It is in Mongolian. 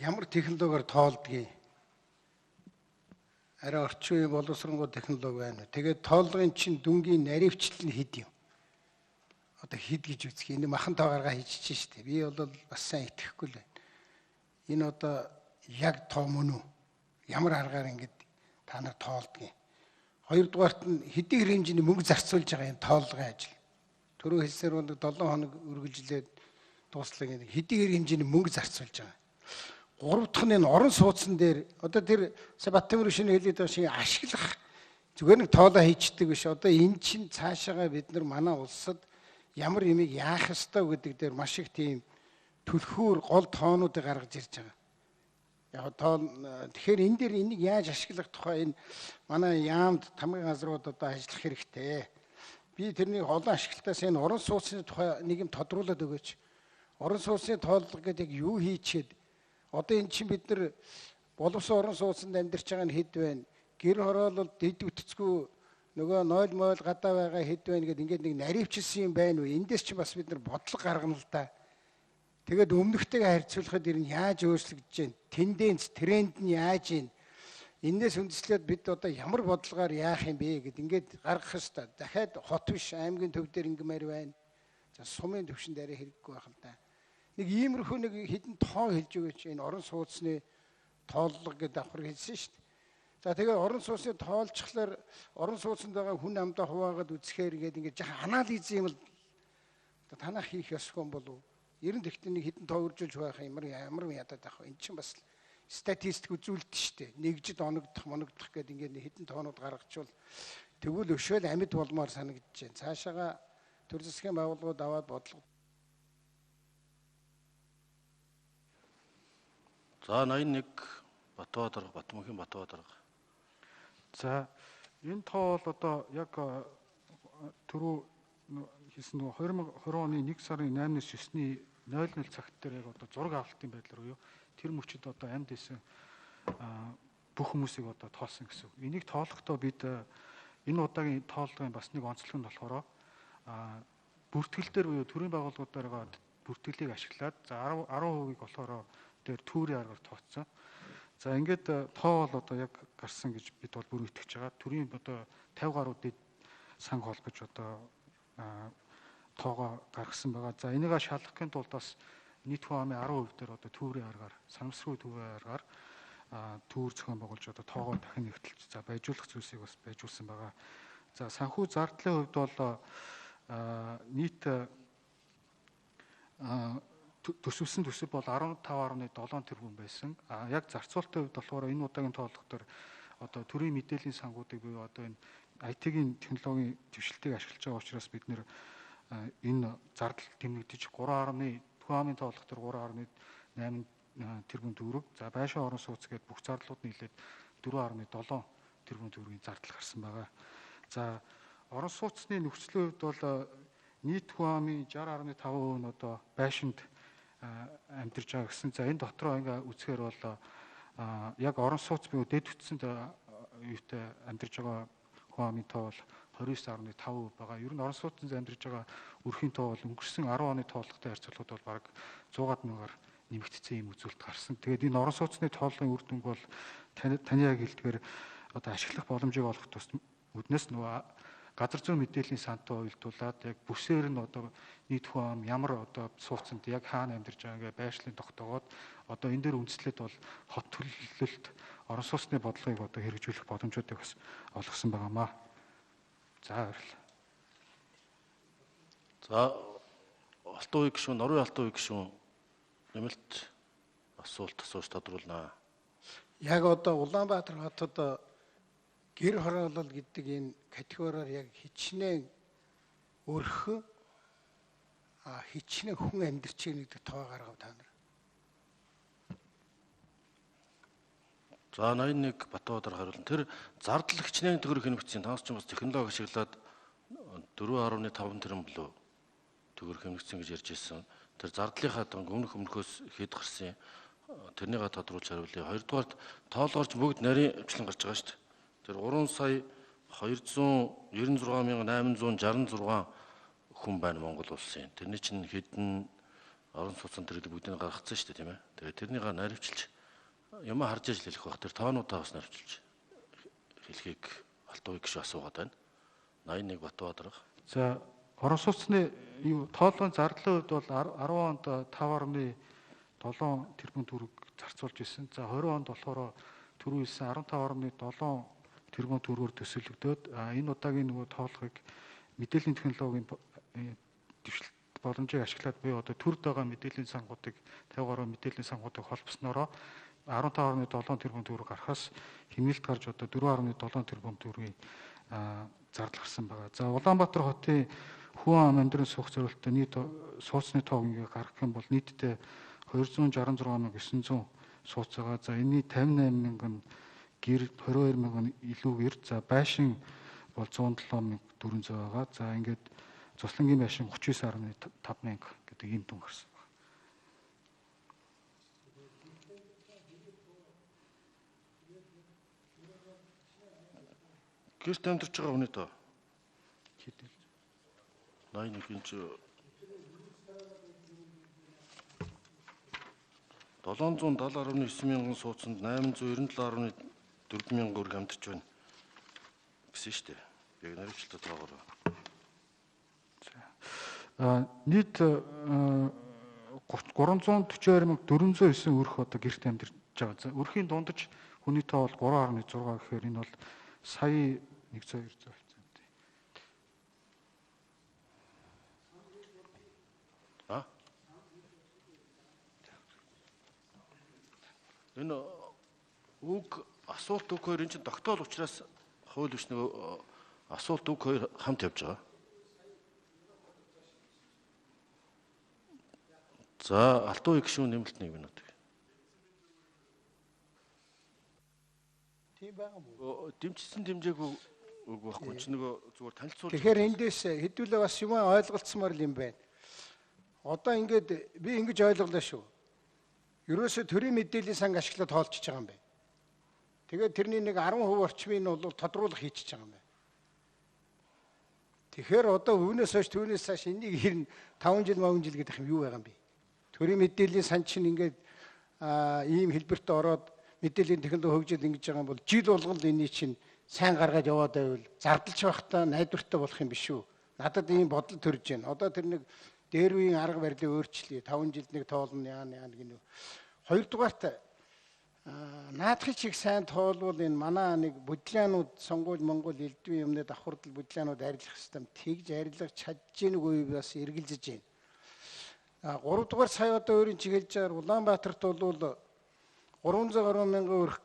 ямар технологиор тоолдгийг арай орчин үеийн боловсронгуй технологи байна. Тэгээд тоолгын чинь дүнгийн наривчлал нь хэд юм? Одоо хэд гэж үзэх. Энэ махан тоогараа хийчихэж штэ. Би бол бас сайн итгэхгүй л байна. Энэ одоо яг тоо мөн үү? Ямар аргаар ингэж та нар тоолдгийг. Хоёрдугаарт нь хэдийн хэмжээний мөнгө зарцуулж байгаа энэ тоолгын ажил. Түрүү хэлсээр бол 7 хоног үргэлжлээд дуслаг хэдийн хэмжээний мөнгө зарцуулж байгаа. Гурав дахь нь энэ орон сууцсан дээр одоо тэр Баттамир шинэ хэлээд байгаа шиг ашиглах зүгээр нэг тоолоо хийчдэг биш. Одоо эн чинь цаашаага бид нар манай улсад ямар юмыг яах ёстой гэдэг дээр маш их тийм түлхүүр гол тоонуудыг гаргаж ирж байгаа. Яг тоон тэгэхээр энэ дээр энийг яаж ашиглах тухай энэ манай яамд тамгын газрууд одоо ажиллах хэрэгтэй. Би тэрний олон ашиглалтаас энэ орон сууцны тухай нэг юм тодруулаад өгөөч. Орон сууцны тооллого гэдэг яг юу хийчихэд одоо эн чинь бид нар боловсон орон сууцнд амьдарч байгаа нь хэд байна? Гэр хороолол дэд үтцгүй нөгөө нойл мойл гадаа байгаа хэд байна гэдэг ингээд нэг наривчилсан юм байна уу? Эндээс чи бас бид нар бодлого гаргана л да. Тэгээд өмнөхтэйгээ харьцуулахад ер нь яаж өөрчлөгдөж байна? Тенденц, тренд нь яаж байна? Энээс үндэслээд бид одоо ямар бодлогоор яах юм бэ гэд ингээд гаргах ёстой. Дахиад хот биш аймгийн төв дээр ингэмээр байна. За сумын төвшин дээр хэрэггүй байх л да. Нэг иймэрхүү нэг хідэн тоо хэлж өгөөч. Энэ орон сууцны тооллого гэдэг давхар хэлсэн шүү дээ. За тэгээд орон сууцны тоолцохлоор орон сууцнд байгаа хүн амдаа хуваагаад үзэхээр ингээд жаахан анализ юм л танах хийх ёсгүй болов. Ер нь тэгтээ нэг хідэн тоо үржүүлж байх ямар ядаад байх вэ? Энд чинь бас статистик үзүүлдэг шүү дээ. Нэгжид оногдох гэдэг ингээд хідэн тоонууд гаргачвал тэгвэл өшөөл амьд болмоор санагдаж байна. Цаашаага төр засгийн байгууллагууд аваад бодлого. За 81 Батбаатар Батмөнхийн Батбаатар. За энэ тоо бол одоо яг түрүү хийсэн 2020 оны 1 сарын 8-ны 9-ний 00 цагт дээр яг одоо зураг авалтын байдлаар уу тэр мөчид одоо амьд исэн бүх хүмүүсийг одоо тоолсон гэсэн үг. Энийг тоолохдоо бид энэ удаагийн тоолгын бас нэг онцлог нь болохоор бүртгэл дээр буюу төрийн байгууллагуудаараа бүртгэлийг ашиглаад за 10% болохоор дээр түүрийн аргаар тооцсон. За ингээд тоо бол одоо яг гарсан гэж бид бол бүр итгэж байгаа. Төрийн одоо 50 гаруй дэд санг холбож одоо тоогоо гаргасан байгаа. За энийг шалгахын тулд бас нийт хүн амын 10% дээр одоо түүрийн аргаар, санамсргүй түүрийн аргаар түүр зохион байгуулж одоо тоогоо дахин нэгтэлж за байжуулах зүйлсийг бас байжуулсан байгаа. За санхүү зардлын хувьд бол нийт төсөвсөн төсөв бол 15.7 тэрбум байсан. Яг зарцуулалтын хувьд болохоор энэ удаагийн тооллого дээр одоо төрийн мэдээллийн сангуудыг буюу одоо энэ IT-ийн технологийн дэвшилтийг ашиглаж байгаа учраас бид нэр энэ зардал тэмнэгдэж 3.8 тооллого дээр 3.8 тэрбум төгрөг. За байшин орон сууц гээд бүх зардлууд нийлээд 4.7 тэрбум төгрөгийн зардал гарсан байгаа. За орон сууцны нөхцөлийн хувьд бол нийт хүн амын 60.5% нь одоо байшинд амьдарч байгаа гэсэн. За энэ дотроо ингээ үзэхээр бол яг орон сууц буюу дэд үтсэнд юутай амьдарч байгаа хүн амын тоо бол 29.5% байгаа. Ер нь орон сууцнд амьдарч байгаа өрхийн тоо бол өнгөрсөн 10 оны тооллоготой харьцуулахад бол бараг 100-аад мянгаар нэмэгдсэн юм үзүүлэлт гарсан. Тэгээд энэ орон сууцны тооллогын үр дүнг бол таны яг хэлдгээр одоо ашиглах боломжийг олох тус үднэс нөгөө газар зүйн мэдээллийн сантаа уялдуулаад яг бүсээр нь одоо нийт хүн ам ямар одоо сууцанд яг хаана амьдарч байгаа ингээ байршлын тогтоогоод одоо энэ дээр үндэслээд бол хот төлөлтөлд орон сууцны бодлогыг одоо хэрэгжүүлэх боломжуудыг бас олгосон байгаамаа. За баярлалаа. За алтан үе гишүүн, Норвын алтан үе гишүүн нэмэлт асуулт асууж тодруулнаа. Яг одоо Улаанбаатар хотод гэр хороолол гэдэг энэ категориор яг хичнээн өрхөн хичнээн хүн амьдарч байгаа гэдэг тоо гаргав та нар. За 81 Батбаатар хариулна. Тэр зардал хичнээн төгрөг хэмжигдсэн танаас ч бас технологи ашиглаад 4.5 тэрбум болов төгрөг хэмжигдсэн гэж ярьж ирсэн. Тэр зардлынхаа өмнөхөөс хэд гарсан тэрнийг тодруулж хариулъя. Хоёрдугаарт тоолгоорч бүгд нарийн авчлан гарч байгаа шүү дээ. Тэр 3 сая 296,866 хүн байна Монгол улсын. Тэрний чинь хэдэн орон сууцсан тэрийг бүгдийг гаргацсан шүү дээ тийм ээ. Тэгээд тэрнийг наривчилж юм харж ижил хэлэх баг. Тэр тоонуудаа бас наривчилж хэлхийг Алтан уугийн гишүүн асуугаад байна. 81 Батбаатар. За орон сууцны тоолгын зардлын хувьд бол 10 онд 5.7 тэрбум төгрөг зарцуулж ирсэн. За 20 онд болохоор түрүү хэлсэн 15.7 тэрбум төгрөгөөр төсөөлөгдөөд энэ удаагийн нөгөө тоолгыг мэдээллийн технологийн дэвшилт боломжийг ашиглаад буюу одоо төрд байгаа мэдээллийн сангуудыг 50 мэдээллийн сангуудыг холбоснороо 15.7 тэрбум төгрөг гарахаас хэмнэлт гарч одоо 4.7 тэрбум төгрөгийн зардал гарсан байгаа. За Улаанбаатар хотын хүн ам амьдрын суух зорилттой нийт сууцны тоог ингээ гаргах юм бол нийтдээ 266,900 сууц байгаа. За энэний 58,000 гэр 22,000 илүү гэр. За байшин бол 107,400 байгаа. За ингээд цуслангийн байшин 39,500 гэдэг ийм дүн гарсан байна. Гэрт амьдарч байгаа хүний тоо Хэдэл 81 инч 770.9 мянган сууцанд 897.4 мянган төгрөг амьдарч байна гэсэн шүү дээ. Яг наривчлалтай тоогоор. Нийт 342,409 өрх одоо гэрт амьдарч байгаа. За өрхийн дундаж хүний тоо бол 3.6 гэхээр энэ бол сая 1,200 хэвцээ. Энэ үг асуулт үг хоёр энэ чинь тогтоол учраас хууль биш нөгөө асуулт үг хоёр хамт явж байгаа. За Алтан уугийн гишүүн нэмэлт 1 минут. Тийм байгаа мó. Дэмжсэн дэмжээгүй үг байхгүй чи нөгөө зүгээр танилцуулж. Тэгэхээр эндээс хэдүүлээ бас юм ойлголцсомор юм байна. Одоо ингээд би ингэж ойлголоо шүү. Ерөөсө төрийн мэдээллийн санг ашиглаад тоолчихж байгаа юм байна. Тэгээд тэрний нэг 10% орчмыг нь бол тодруулах хийчихэж байгаа юм байна. Тэгэхээр одоо үүнээс хойш түүнээс цааш энийг хэрн 5 жил гэдэг юм юу байгаа юм бэ? Төрийн мэдээллийн сан чинь ингээд ийм хэлбэрт ороод мэдээллийн технологи хөгжил ингэж байгаа юм бол жил болгол энэ чинь сайн гаргаад яваад байвал зардалж байхдаа найдвартай болох юм биш үү? Надад ийм бодол төрж байна. Одоо тэр нэг дээр үеийн арга барилыг өөрчлөе. 5 жилд нэг тоолно яа гэнэ. Хоёрдугаарт наадхыг чиг сайн тоолвол энэ манай нэг бодлоонууд сонгуул Монгол элдвийн юмнууд давхардал бодлоонууд арилгах систем тэгж арилгаж чадж гэнэг үе бас эргэлзэж байна. 3 дугаар сая одоо өөрийн чиглэлжээр Улаанбаатарт бол 300 гаруй мянган өрх